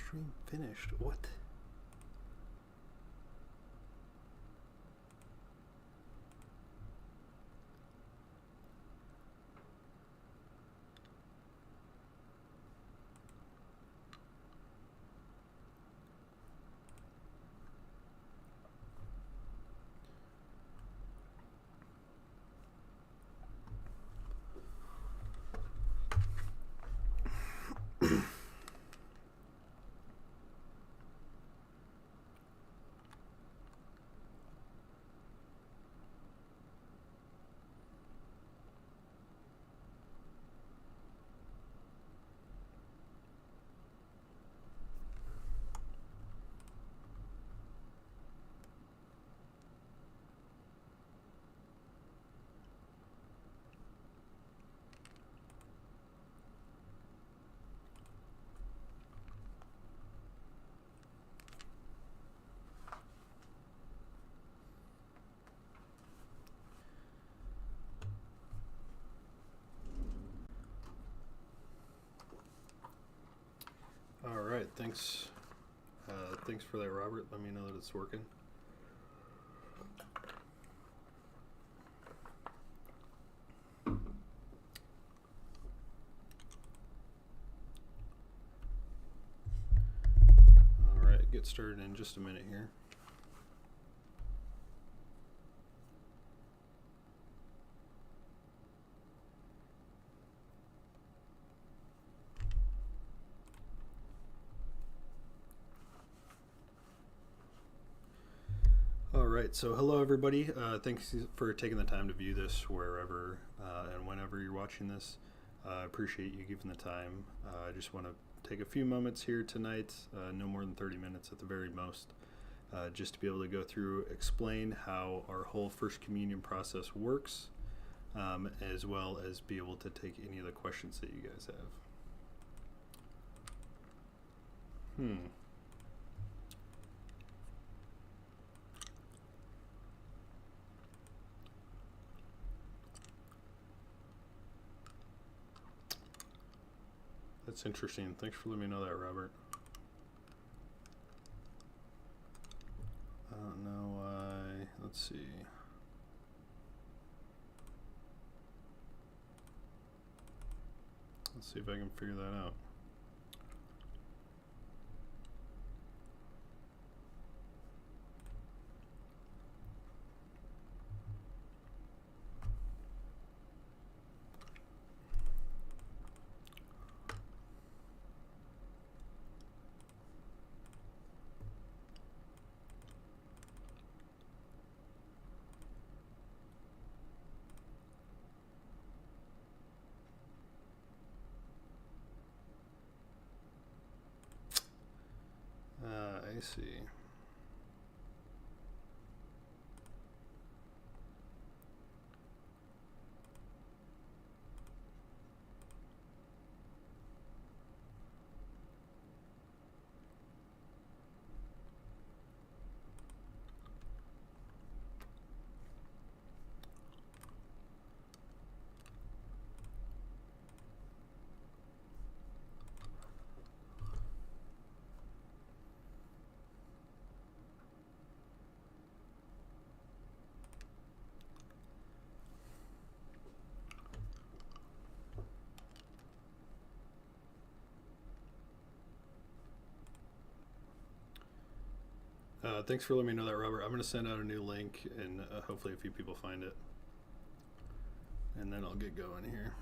Stream finished. What? All right, thanks. Thanks for that, Robert. Let me know that it's working. All right, get started in just a minute here. Alright, so hello everybody. Thanks for taking the time to view this wherever and whenever you're watching this. I appreciate you giving the time. I just want to take a few moments here tonight, no more than 30 minutes at the very most, just to be able to go through, explain how our whole First Communion process works, as well as be able to take any of the questions that you guys have. That's interesting. Thanks for letting me know that, Robert. I don't know why. Let's see. Let's see if I can figure that out. I see. Thanks for letting me know that, Robert. I'm going to send out a new link, and hopefully a few people find it. And then I'll get going here.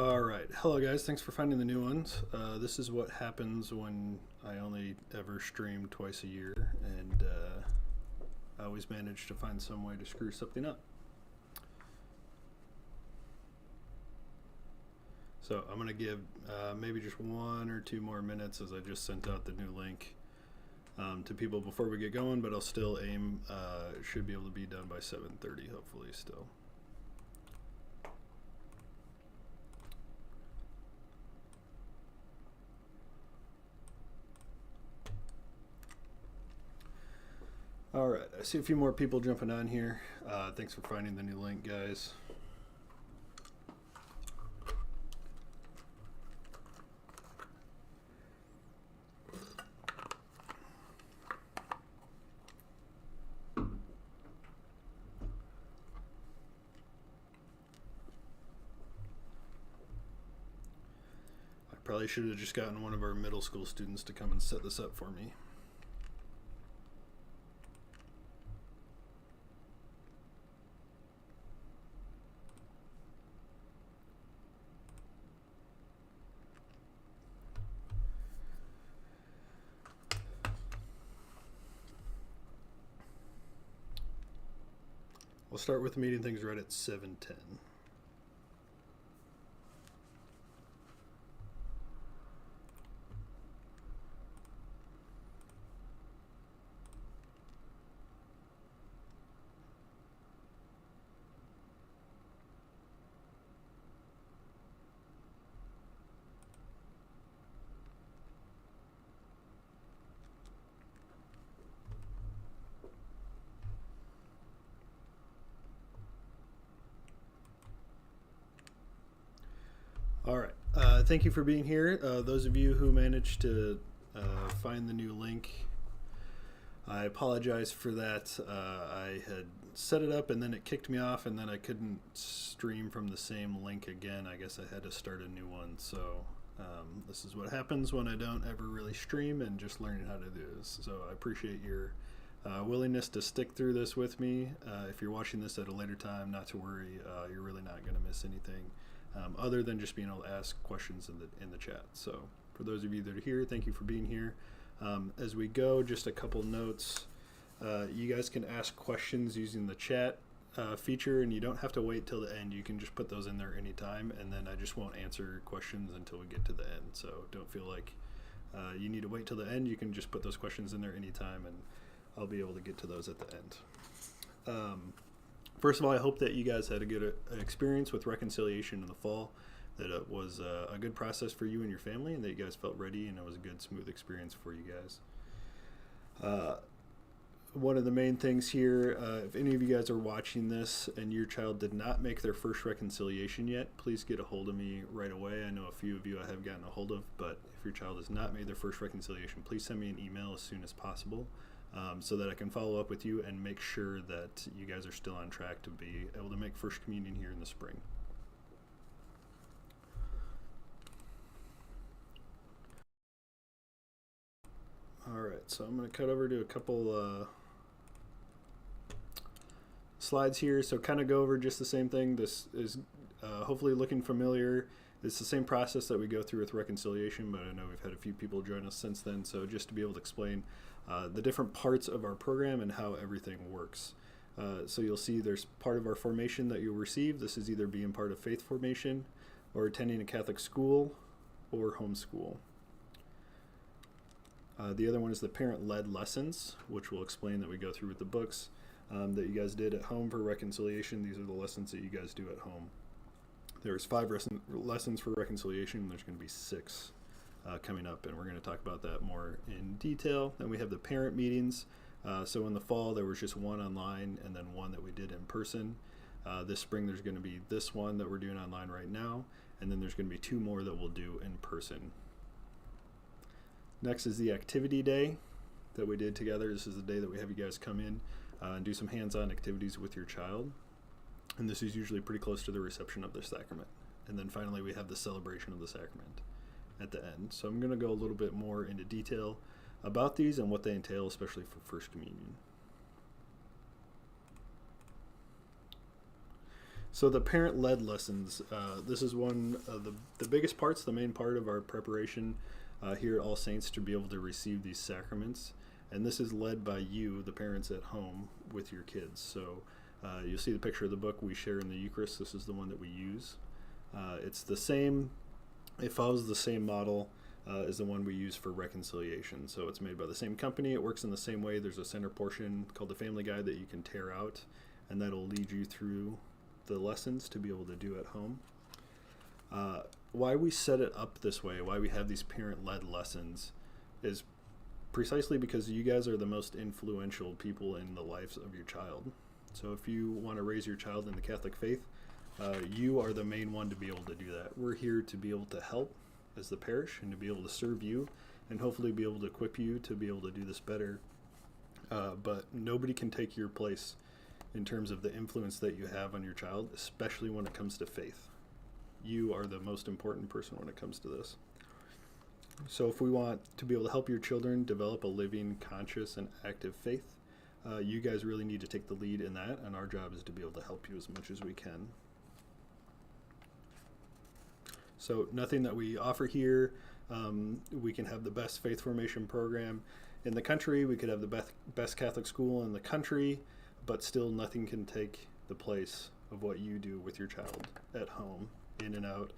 All right. Hello, guys. Thanks for finding the new ones. This is what happens when I only ever stream twice a year, and I always manage to find some way to screw something up. So I'm going to give maybe just 1 or 2 more minutes as I just sent out the new link to people before we get going, but I'll still aim, should be able to be done by 7:30, hopefully still. All right, I see a few more people jumping on here. Thanks for finding the new link, guys. I probably should have just gotten one of our middle school students to come and set this up for me. We'll start with meeting things right at 7:10. All right. Thank you for being here. Those of you who managed to find the new link, I apologize for that. I had set it up and then it kicked me off, and then I couldn't stream from the same link again. I guess I had to start a new one. So this is what happens when I don't ever really stream and just learning how to do this. So I appreciate your willingness to stick through this with me. If you're watching this at a later time, not to worry. You're really not going to miss anything. Other than just being able to ask questions in the chat. So for those of you that are here, thank you for being here. As we go, just a couple notes. You guys can ask questions using the chat feature, and you don't have to wait till the end. You can just put those in there anytime, and then I just won't answer questions until we get to the end. So don't feel like you need to wait till the end. You can just put those questions in there anytime, and I'll be able to get to those at the end. First of all, I hope that you guys had a good experience with reconciliation in the fall, that it was a good process for you and your family, and that you guys felt ready, and it was a good, smooth experience for you guys. One of the main things here, if any of you guys are watching this and your child did not make their first reconciliation yet, please get a hold of me right away. I know a few of you I have gotten a hold of, but if your child has not made their first reconciliation, please send me an email as soon as possible. So that I can follow up with you and make sure that you guys are still on track to be able to make First Communion here in the spring. All right, so I'm going to cut over to a couple slides here. So kind of go over just the same thing. This is hopefully looking familiar. It's the same process that we go through with reconciliation, but I know we've had a few people join us since then. So just to be able to explain the different parts of our program and how everything works. So you'll see there's part of our formation that you'll receive. This is either being part of faith formation or attending a Catholic school or homeschool. The other one is the parent-led lessons, which we'll explain that we go through with the books that you guys did at home for reconciliation. These are the lessons that you guys do at home. There's 5 lessons for reconciliation. There's going to be 6 coming up, and we're going to talk about that more in detail. Then we have the parent meetings. So in the fall, there was just 1 online and then 1 that we did in person. This spring, there's going to be this one that we're doing online right now, and then there's going to be 2 more that we'll do in person. Next is the activity day that we did together. This is the day that we have you guys come in and do some hands-on activities with your child. And this is usually pretty close to the reception of the sacrament. And then finally, we have the celebration of the sacrament at the end. So I'm going to go a little bit more into detail about these and what they entail, especially for First Communion. So the parent-led lessons, this is one of the biggest parts, the main part of our preparation here at All Saints to be able to receive these sacraments. And this is led by you, the parents at home, with your kids. So you'll see the picture of the book we share in the Eucharist. This is the one that we use. It's the same, it follows the same model as the one we use for reconciliation. So it's made by the same company. It works in the same way. There's a center portion called the Family Guide that you can tear out, and that'll lead you through the lessons to be able to do at home. Why we set it up this way, why we have these parent-led lessons, is precisely because you guys are the most influential people in the lives of your child. So if you want to raise your child in the Catholic faith, you are the main one to be able to do that. We're here to be able to help as the parish and to be able to serve you and hopefully be able to equip you to be able to do this better. But nobody can take your place in terms of the influence that you have on your child, especially when it comes to faith. You are the most important person when it comes to this. So if we want to be able to help your children develop a living, conscious, and active faith, you guys really need to take the lead in that, and our job is to be able to help you as much as we can. So nothing that we offer here, we can have the best faith formation program in the country, we could have the best Catholic school in the country, but still nothing can take the place of what you do with your child at home, in and out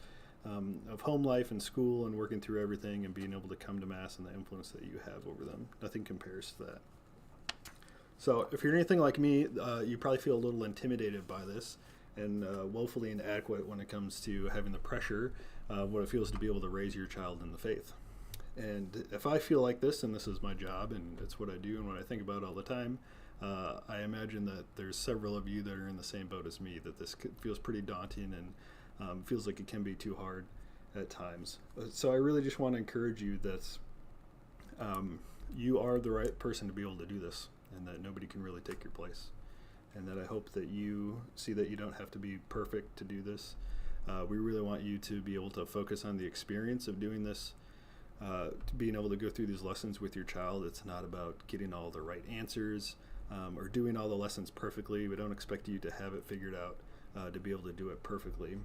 of home life and school and working through everything and being able to come to Mass and the influence that you have over them. Nothing compares to that. So if you're anything like me, you probably feel a little intimidated by this and woefully inadequate when it comes to having the pressure of what it feels to be able to raise your child in the faith. And if I feel like this, and this is my job and it's what I do and what I think about all the time, I imagine that there's several of you that are in the same boat as me, that this feels pretty daunting and feels like it can be too hard at times. So I really just want to encourage you that you are the right person to be able to do this, and that nobody can really take your place. And that I hope that you see that you don't have to be perfect to do this. We really want you to be able to focus on the experience of doing this, being able to go through these lessons with your child. It's not about getting all the right answers or doing all the lessons perfectly. We don't expect you to have it figured out to be able to do it perfectly.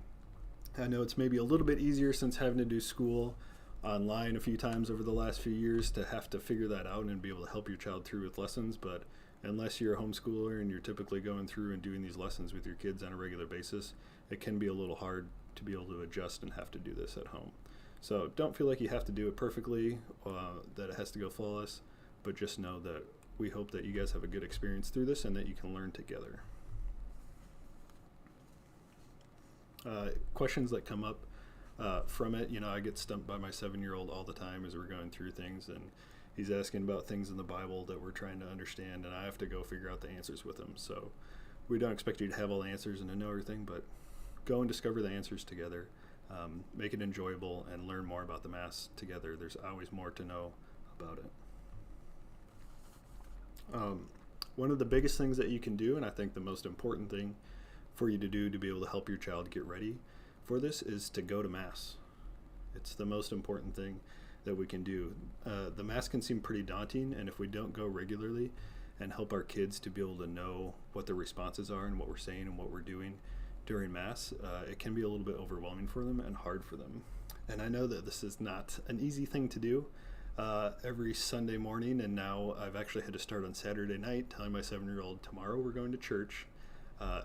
I know it's maybe a little bit easier since having to do school online a few times over the last few years to have to figure that out and be able to help your child through with lessons, but unless you're a homeschooler and you're typically going through and doing these lessons with your kids on a regular basis, it can be a little hard to be able to adjust and have to do this at home. So don't feel like you have to do it perfectly, that it has to go flawless, but just know that we hope that you guys have a good experience through this and that you can learn together. Questions that come up from it, I get stumped by my 7-year-old all the time as we're going through things, and he's asking about things in the Bible that we're trying to understand, and I have to go figure out the answers with him. So we don't expect you to have all the answers and to know everything, but go and discover the answers together. Make it enjoyable and learn more about the Mass together. There's always more to know about it. One of the biggest things that you can do, and I think the most important thing for you to do to be able to help your child get ready for this, is to go to Mass. It's the most important thing that we can do. The Mass can seem pretty daunting, and if we don't go regularly and help our kids to be able to know what the responses are and what we're saying and what we're doing during Mass, it can be a little bit overwhelming for them and hard for them. And I know that this is not an easy thing to do every Sunday morning, and now I've actually had to start on Saturday night telling my 7-year-old, tomorrow we're going to church,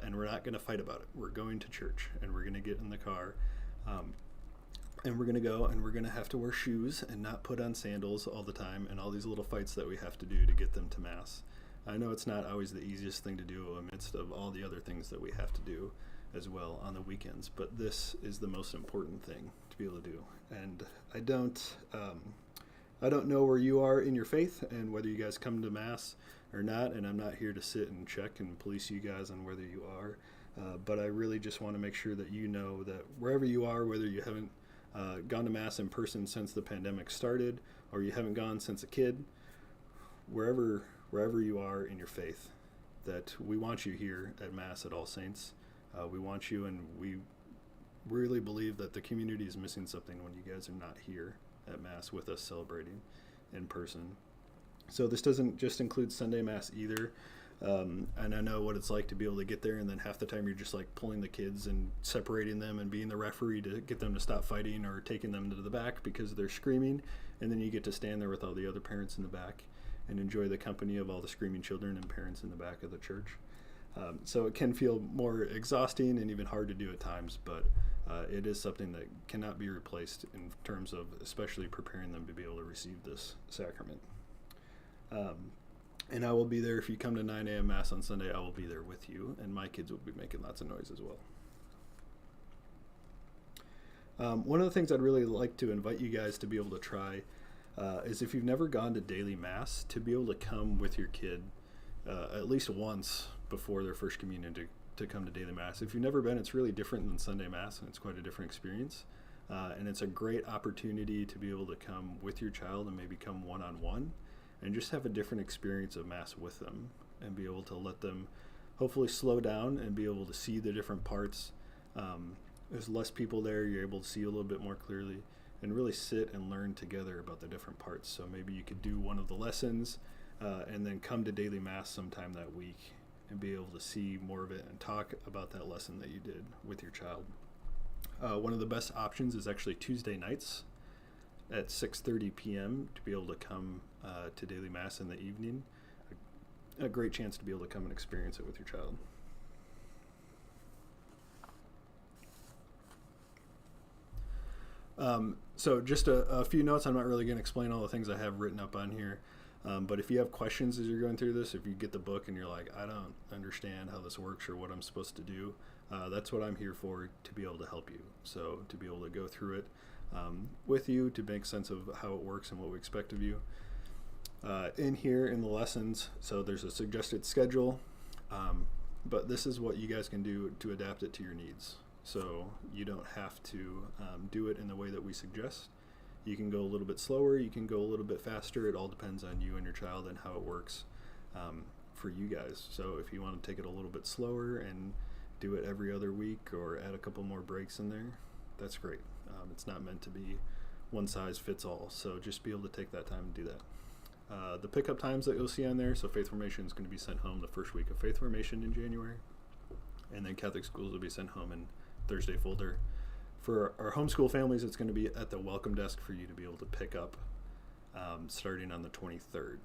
and we're not going to fight about it. We're going to church, and we're going to get in the car, and we're going to go, and we're going to have to wear shoes and not put on sandals all the time, and all these little fights that we have to do to get them to Mass. I know it's not always the easiest thing to do amidst of all the other things that we have to do as well on the weekends, but this is the most important thing to be able to do. And I don't know where you are in your faith and whether you guys come to Mass or not, and I'm not here to sit and check and police you guys on whether you are, but I really just want to make sure that you know that wherever you are, whether you haven't gone to Mass in person since the pandemic started, or you haven't gone since a kid, wherever you are in your faith, that we want you here at Mass at All Saints. We want you, and we really believe that the community is missing something when you guys are not here at Mass with us celebrating in person. So this doesn't just include Sunday Mass either. And I know what it's like to be able to get there, and then half the time you're just like pulling the kids and separating them and being the referee to get them to stop fighting, or taking them to the back because they're screaming, and then you get to stand there with all the other parents in the back and enjoy the company of all the screaming children and parents in the back of the church. So it can feel more exhausting and even hard to do at times, but it is something that cannot be replaced in terms of especially preparing them to be able to receive this sacrament. And I will be there. If you come to 9 a.m. Mass on Sunday, I will be there with you, and my kids will be making lots of noise as well. One of the things I'd really like to invite you guys to be able to try is, if you've never gone to daily Mass, to be able to come with your kid at least once before their first communion to come to daily Mass. If you've never been, it's really different than Sunday Mass, and it's quite a different experience. And it's a great opportunity to be able to come with your child and maybe come one-on-one and just have a different experience of Mass with them, and be able to let them hopefully slow down and be able to see the different parts. There's less people there, you're able to see a little bit more clearly, and really sit and learn together about the different parts. So maybe you could do one of the lessons and then come to daily Mass sometime that week and be able to see more of it and talk about that lesson that you did with your child. One of the best options is actually Tuesday nights at 6:30 p.m. to be able to come to daily Mass in the evening. A great chance to be able to come and experience it with your child. So just a few notes. I'm not really going to explain all the things I have written up on here. But if you have questions as you're going through this, if you get the book and you're like, I don't understand how this works or what I'm supposed to do, that's what I'm here for, to be able to help you. So to be able to go through it with you, to make sense of how it works and what we expect of you. In here in the lessons, so there's a suggested schedule, but this is what you guys can do to adapt it to your needs. So you don't have to do it in the way that we suggest. You can go a little bit slower, you can go a little bit faster. It all depends on you and your child and how it works for you guys. So if you want to take it a little bit slower and do it every other week, or add a couple more breaks in there, that's great. It's not meant to be one size fits all, so just be able to take that time and do that. The pickup times that you'll see on there, so Faith Formation is going to be sent home the first week of Faith Formation in January, and then Catholic schools will be sent home in Thursday folder. For our homeschool families, it's going to be at the welcome desk for you to be able to pick up starting on the 23rd.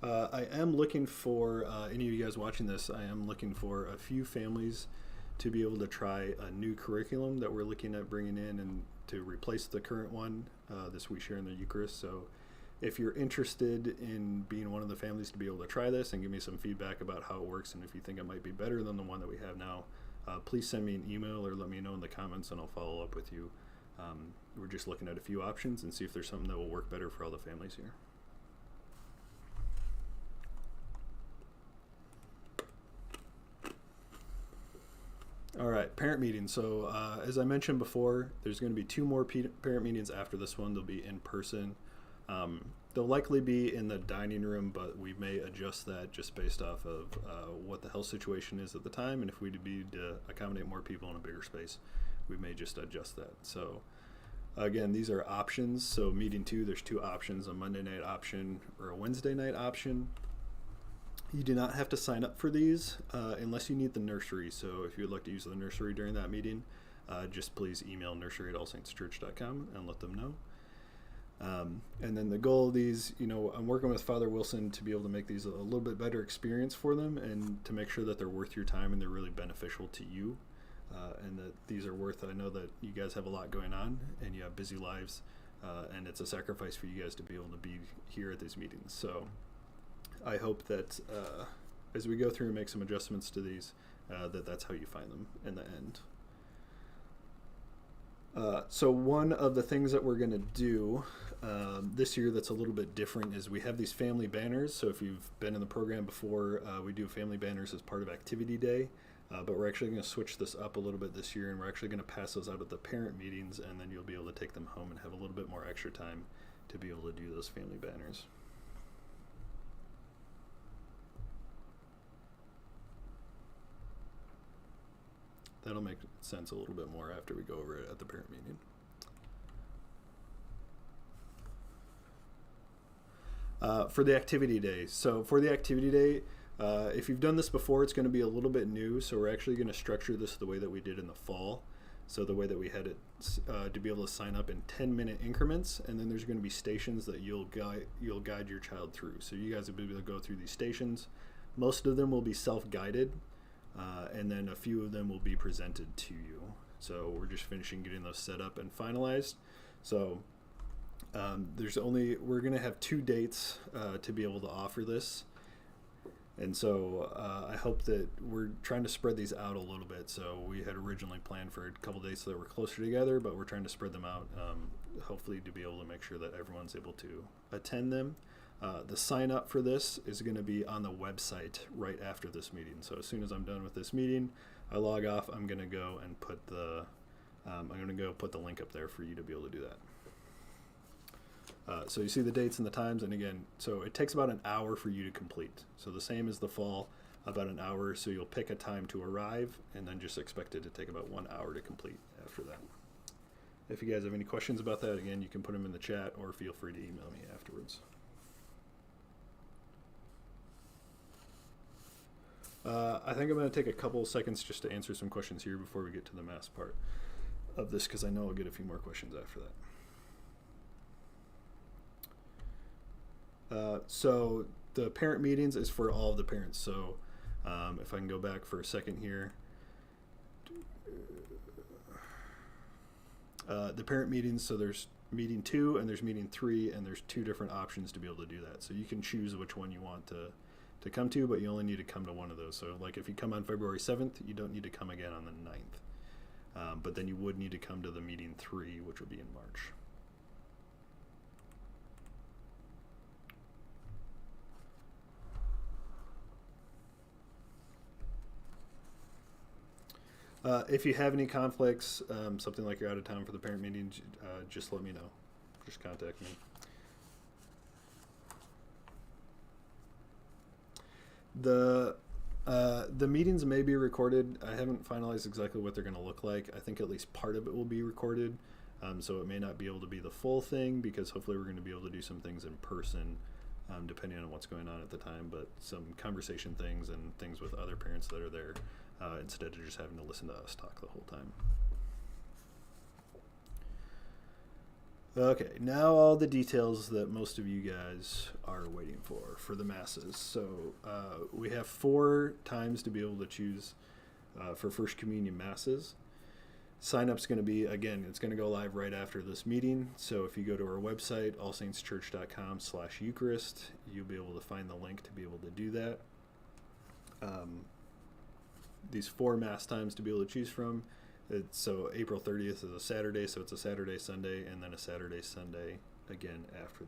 I am looking for, any of you guys watching this, I am looking for a few families to be able to try a new curriculum that we're looking at bringing in and to replace the current one, this We Share in the Eucharist. So if you're interested in being one of the families to be able to try this and give me some feedback about how it works, and if you think it might be better than the one that we have now, please send me an email or let me know in the comments, and I'll follow up with you. We're just looking at a few options and see if there's something that will work better for all the families here. All right, parent meetings. So as I mentioned before, there's going to be 2 more parent meetings after this one. They'll be in person. They'll likely be in the dining room, but we may adjust that just based off of what the health situation is at the time. And if we need to accommodate more people in a bigger space, we may just adjust that. So again, these are options. So meeting 2, there's 2 options, a Monday night option or a Wednesday night option. You do not have to sign up for these unless you need the nursery. So if you would like to use the nursery during that meeting, just please email nursery@allsaintschurch.com and let them know. And then the goal of these, I'm working with Father Wilson to be able to make these a little bit better experience for them, and to make sure that they're worth your time and they're really beneficial to you, and that these are worth, I know that you guys have a lot going on and you have busy lives, and it's a sacrifice for you guys to be able to be here at these meetings. So I hope that as we go through and make some adjustments to these, that's how you find them in the end. So one of the things that we're going to do this year that's a little bit different is we have these family banners. So if you've been in the program before, we do family banners as part of Activity Day, but we're actually going to switch this up a little bit this year, and we're actually going to pass those out at the parent meetings, and then you'll be able to take them home and have a little bit more extra time to be able to do those family banners. That'll make sense a little bit more after we go over it at the parent meeting. For the activity day. So for the activity day, if you've done this before, it's going to be a little bit new. So we're actually going to structure this the way that we did in the fall. So the way that we had it to be able to sign up in 10-minute increments, and then there's going to be stations that you'll guide your child through. So you guys will be able to go through these stations. Most of them will be self-guided, and then a few of them will be presented to you. So we're just finishing getting those set up and finalized. So we're going to have 2 dates to be able to offer this. And so I hope that we're trying to spread these out a little bit. So we had originally planned for a couple dates that were closer together, but we're trying to spread them out, hopefully to be able to make sure that everyone's able to attend them. The sign up for this is going to be on the website right after this meeting. So as soon as I'm done with this meeting, I log off. I'm going to go and put the link up there for you to be able to do that. So you see the dates and the times, and again, so it takes about an hour for you to complete. So the same as the fall, about an hour. So you'll pick a time to arrive, and then just expect it to take about 1 hour to complete after that. If you guys have any questions about that, again, you can put them in the chat or feel free to email me afterwards. I think I'm going to take a couple seconds just to answer some questions here before we get to the mass part of this, because I know I'll get a few more questions after that. So the parent meetings is for all of the parents. So if I can go back for a second here. The parent meetings, so there's meeting 2 and there's meeting 3, and there's 2 different options to be able to do that. So you can choose which one you want to come to, but you only need to come to one of those. So like if you come on February 7th, you don't need to come again on the 9th. But then you would need to come to the meeting 3, which will be in March. If you have any conflicts, something like you're out of town for the parent meetings, just let me know. Just contact me. The meetings may be recorded. I haven't finalized exactly what they're going to look like. I think at least part of it will be recorded. So it may not be able to be the full thing, because hopefully we're going to be able to do some things in person, depending on what's going on at the time, but some conversation things and things with other parents that are there, instead of just having to listen to us talk the whole time. Okay, now all the details that most of you guys are waiting for the masses. So we have 4 times to be able to choose for First Communion masses. Sign-up's going to be, again, it's going to go live right after this meeting. So if you go to our website, allsaintschurch.com/Eucharist, you'll be able to find the link to be able to do that. These 4 mass times to be able to choose from. So April 30th is a Saturday, so it's a Saturday, Sunday, and then a Saturday, Sunday again after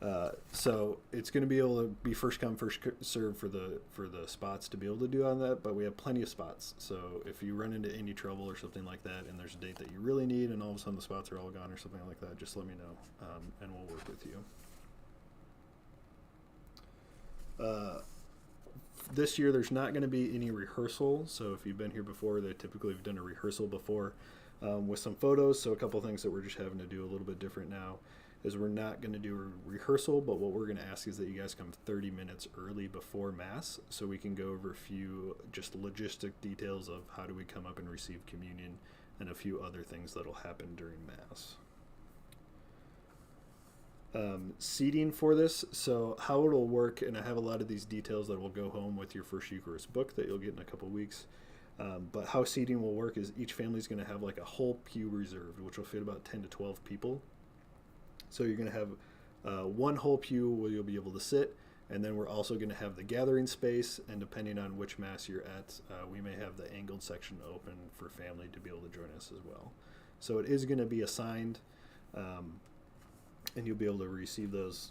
that. So it's going to be able to be first come, first serve for the spots to be able to do on that, but we have plenty of spots. So if you run into any trouble or something like that, and there's a date that you really need, and all of a sudden the spots are all gone or something like that, just let me know, and we'll work with you. This year there's not going to be any rehearsal, so if you've been here before, they typically have done a rehearsal before with some photos. So a couple things that we're just having to do a little bit different now is we're not going to do a rehearsal, but what we're going to ask is that you guys come 30 minutes early before Mass, so we can go over a few just logistic details of how do we come up and receive communion, and a few other things that'll happen during Mass. Seating for this, so how it'll work, and I have a lot of these details that will go home with your First Eucharist book that you'll get in a couple weeks, but how seating will work is each family's going to have like a whole pew reserved, which will fit about 10 to 12 people. So you're going to have one whole pew where you'll be able to sit, and then we're also going to have the gathering space, and depending on which Mass you're at, we may have the angled section open for family to be able to join us as well. So it is going to be assigned, and you'll be able to receive those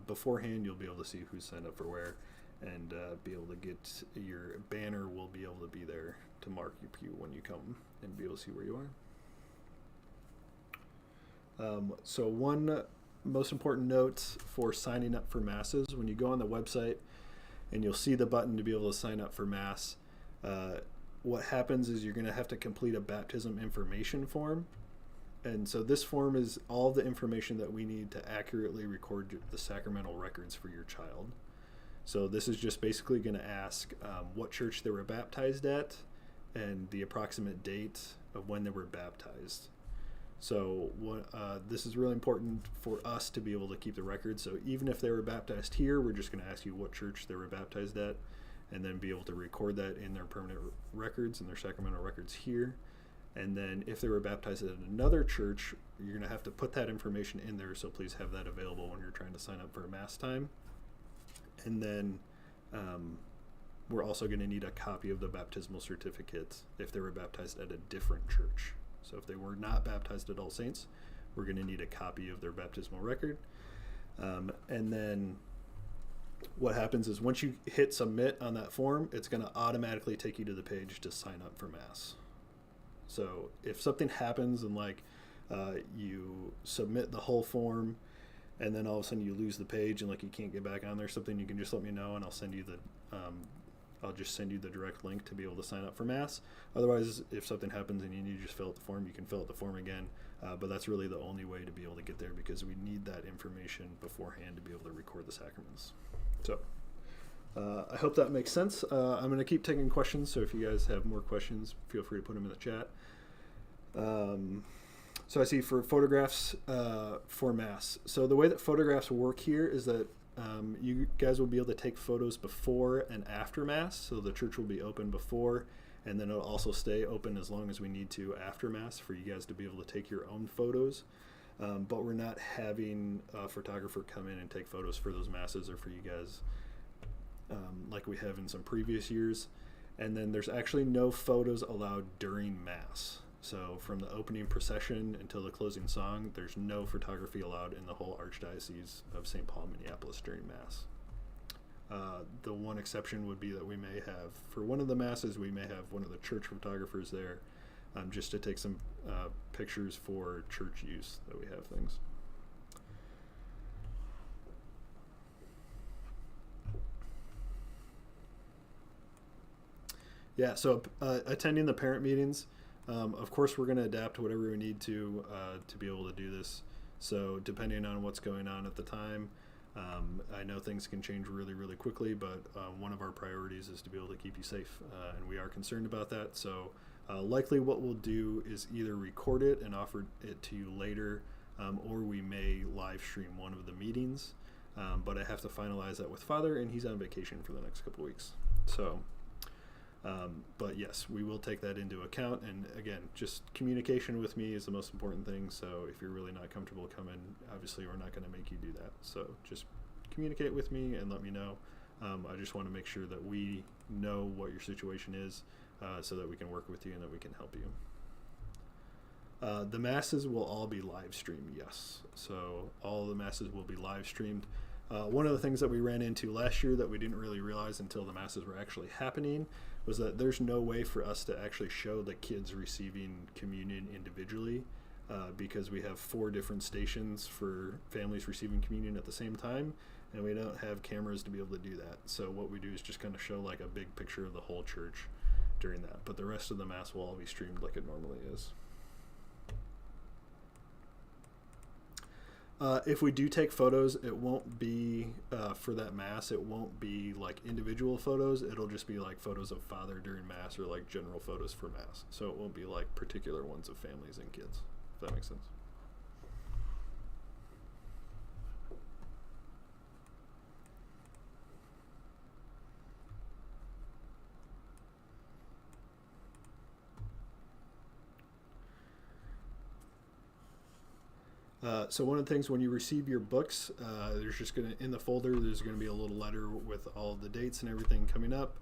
beforehand. You'll be able to see who's signed up for where, and be able to get your banner will be able to be there to mark your pew when you come and be able to see where you are. So one most important note for signing up for Masses, when you go on the website and you'll see the button to be able to sign up for Mass, what happens is you're going to have to complete a baptism information form. And so this form is all the information that we need to accurately record the sacramental records for your child. So this is just basically going to ask what church they were baptized at and the approximate date of when they were baptized. So this is really important for us to be able to keep the record. So even if they were baptized here, we're just going to ask you what church they were baptized at, and then be able to record that in their permanent records and their sacramental records here. And then if they were baptized at another church, you're going to have to put that information in there, so please have that available when you're trying to sign up for a Mass time. And then we're also going to need a copy of the baptismal certificate if they were baptized at a different church. So if they were not baptized at All Saints, we're going to need a copy of their baptismal record. And then what happens is once you hit submit on that form, it's going to automatically take you to the page to sign up for Mass. So if something happens and you submit the whole form and then all of a sudden you lose the page and you can't get back on there or something, you can just let me know and I'll send you I'll just send you the direct link to be able to sign up for Mass. Otherwise, if something happens and you need to just fill out the form, you can fill out the form again. But that's really the only way to be able to get there, because we need that information beforehand to be able to record the sacraments. So I hope that makes sense. I'm going to keep taking questions, so if you guys have more questions, feel free to put them in the chat. So I see for photographs for Mass. So the way that photographs work here is that you guys will be able to take photos before and after Mass. So the church will be open before, and then it'll also stay open as long as we need to after Mass for you guys to be able to take your own photos. But we're not having a photographer come in and take photos for those Masses or for you guys like we have in some previous years. And then there's actually no photos allowed during Mass. So from the opening procession until the closing song, there's no photography allowed in the whole Archdiocese of St. Paul, Minneapolis during Mass. The one exception would be that we may have, for one of the Masses, we may have one of the church photographers there just to take some pictures for church use, that we have things. Yeah, so attending the parent meetings, of course we're going to adapt whatever we need to be able to do this. So depending on what's going on at the time, I know things can change really, really quickly, but one of our priorities is to be able to keep you safe, and we are concerned about that. So likely what we'll do is either record it and offer it to you later, or we may live stream one of the meetings, but I have to finalize that with Father, and he's on vacation for the next couple weeks. So but yes, we will take that into account. And again, just communication with me is the most important thing. So if you're really not comfortable coming, obviously we're not going to make you do that. So just communicate with me and let me know. I just want to make sure that we know what your situation is, so that we can work with you and that we can help you. The Masses will all be live streamed, yes. So all the Masses will be live streamed. One of the things that we ran into last year that we didn't really realize until the Masses were actually happening was that there's no way for us to actually show the kids receiving communion individually, because we have 4 different stations for families receiving communion at the same time, and we don't have cameras to be able to do that. So what we do is just kind of show a big picture of the whole church during that, but the rest of the Mass will all be streamed like it normally is. If we do take photos, it won't be for that Mass. It won't be individual photos. It'll just be photos of Father during Mass, or general photos for Mass. So it won't be particular ones of families and kids, if that makes sense. So one of the things when you receive your books, there's just in the folder, there's going to be a little letter with all the dates and everything coming up,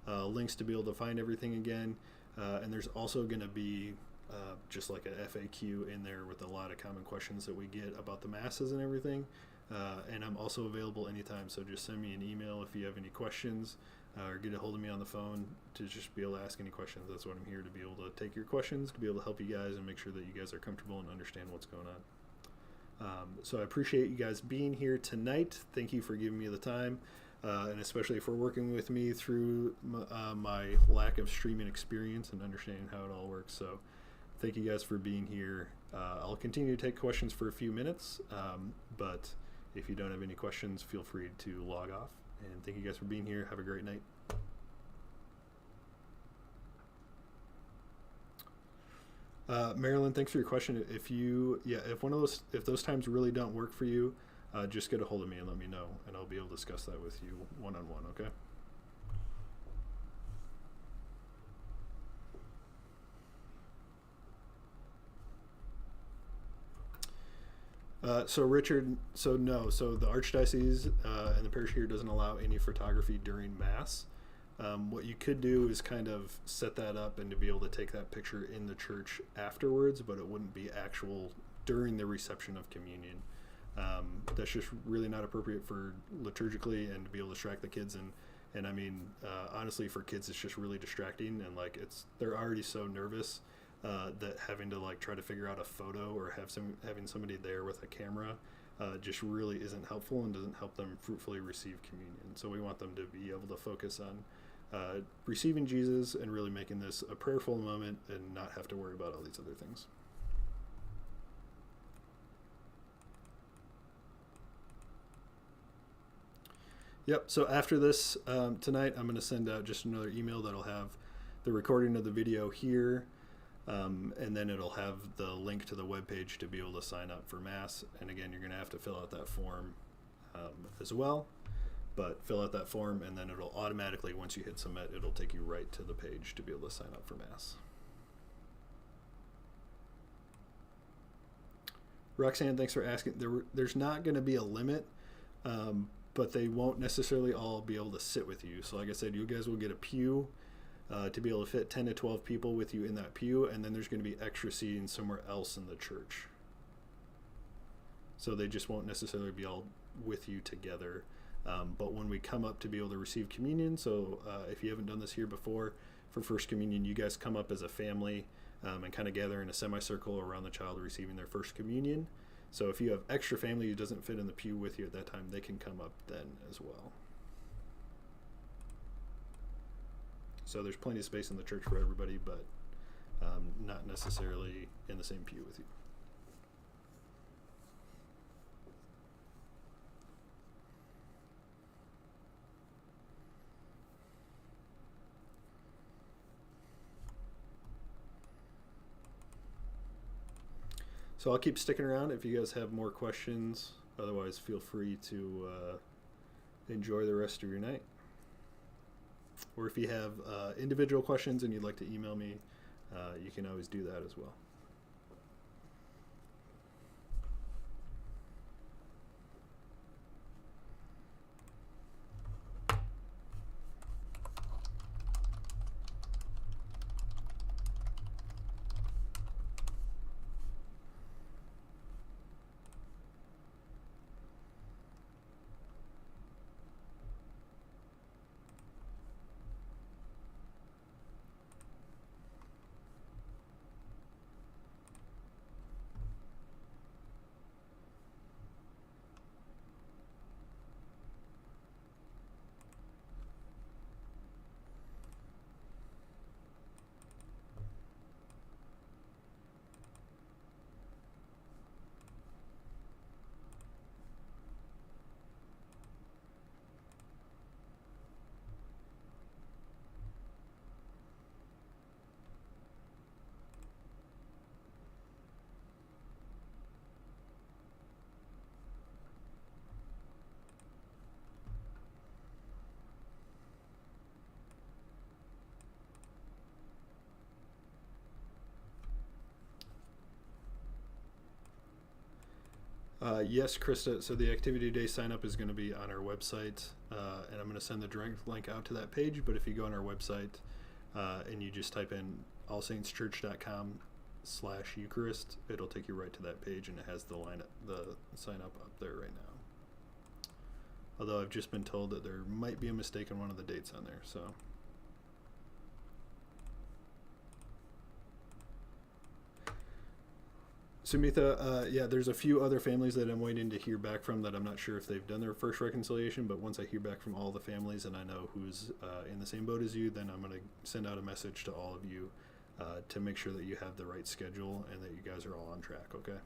links to be able to find everything again. And there's also going to be just a FAQ in there with a lot of common questions that we get about the Masses and everything. And I'm also available anytime, so just send me an email if you have any questions, or get a hold of me on the phone to just be able to ask any questions. That's what I'm here to be able to take your questions, to be able to help you guys and make sure that you guys are comfortable and understand what's going on. So I appreciate you guys being here tonight. Thank you for giving me the time, and especially for working with me through my lack of streaming experience and understanding how it all works. So Thank you guys for being here. I'll continue to take questions for a few minutes, but if you don't have any questions, feel free to log off. And thank you guys for being here. Have a great night. Marilyn, thanks for your question. If those times really don't work for you, just get a hold of me and let me know, and I'll be able to discuss that with you one-on-one, okay? So Richard, so the Archdiocese and the parish here doesn't allow any photography during Mass. What you could do is kind of set that up and to be able to take that picture in the church afterwards, but it wouldn't be actual during the reception of communion. That's just really not appropriate for liturgically and to be able to distract the kids. And I mean, honestly, for kids, it's just really distracting, and like they're already so nervous that having to like try to figure out a photo or having somebody there with a camera just really isn't helpful and doesn't help them fruitfully receive communion. So we want them to be able to focus on receiving Jesus and really making this a prayerful moment and not have to worry about all these other things. Yep, so after this tonight, I'm going to send out just another email that'll have the recording of the video here, and then it'll have the link to the webpage to be able to sign up for Mass. And again, you're going to have to fill out that form as well, but fill out that form and then it'll automatically, once you hit submit, it'll take you right to the page to be able to sign up for Mass. Roxanne, thanks for asking. There's not going to be a limit, but they won't necessarily all be able to sit with you. So like I said, you guys will get a pew to be able to fit 10 to 12 people with you in that pew, and then there's going to be extra seating somewhere else in the church. So they just won't necessarily be all with you together. But when we come up to be able to receive communion, so if you haven't done this here before, for First Communion, you guys come up as a family and kind of gather in a semicircle around the child receiving their First Communion. So if you have extra family who doesn't fit in the pew with you at that time, they can come up then as well. So there's plenty of space in the church for everybody, but not necessarily in the same pew with you. So I'll keep sticking around if you guys have more questions. Otherwise, feel free to enjoy the rest of your night. Or if you have individual questions and you'd like to email me, you can always do that as well. Yes, Krista. So the Activity Day sign up is going to be on our website, and I'm going to send the direct link out to that page. But if you go on our website and you just type in allsaintschurch.com/Eucharist, it'll take you right to that page, and it has the sign up there right now. Although I've just been told that there might be a mistake in one of the dates on there, so. Sumitha, yeah, there's a few other families that I'm waiting to hear back from that I'm not sure if they've done their first reconciliation, but once I hear back from all the families and I know who's in the same boat as you, then I'm going to send out a message to all of you to make sure that you have the right schedule and that you guys are all on track, okay?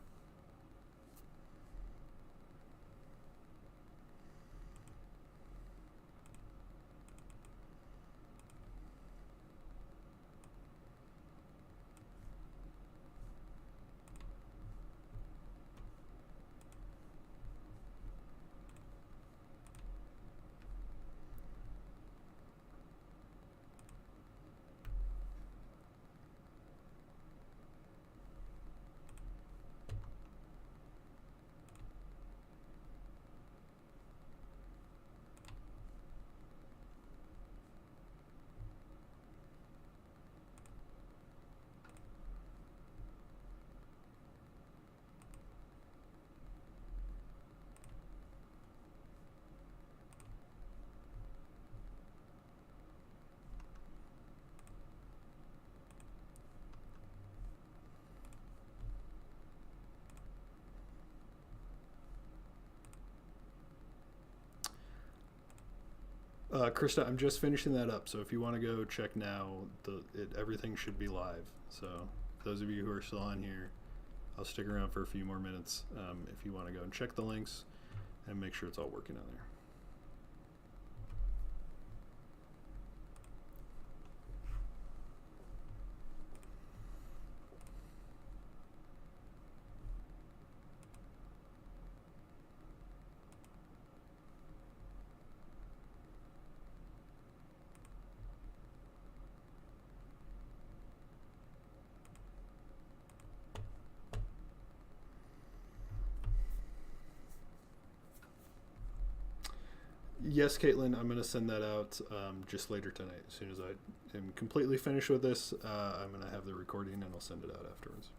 Krista, I'm just finishing that up, so if you want to go check now, everything should be live. So those of you who are still on here, I'll stick around for a few more minutes if you want to go and check the links and make sure it's all working on there. Yes, Caitlin, I'm going to send that out just later tonight. As soon as I am completely finished with this, I'm going to have the recording and I'll send it out afterwards.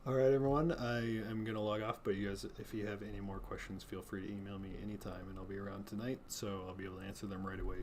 All right, everyone, I am going to log off, but you guys, if you have any more questions, feel free to email me anytime, and I'll be around tonight, so I'll be able to answer them right away.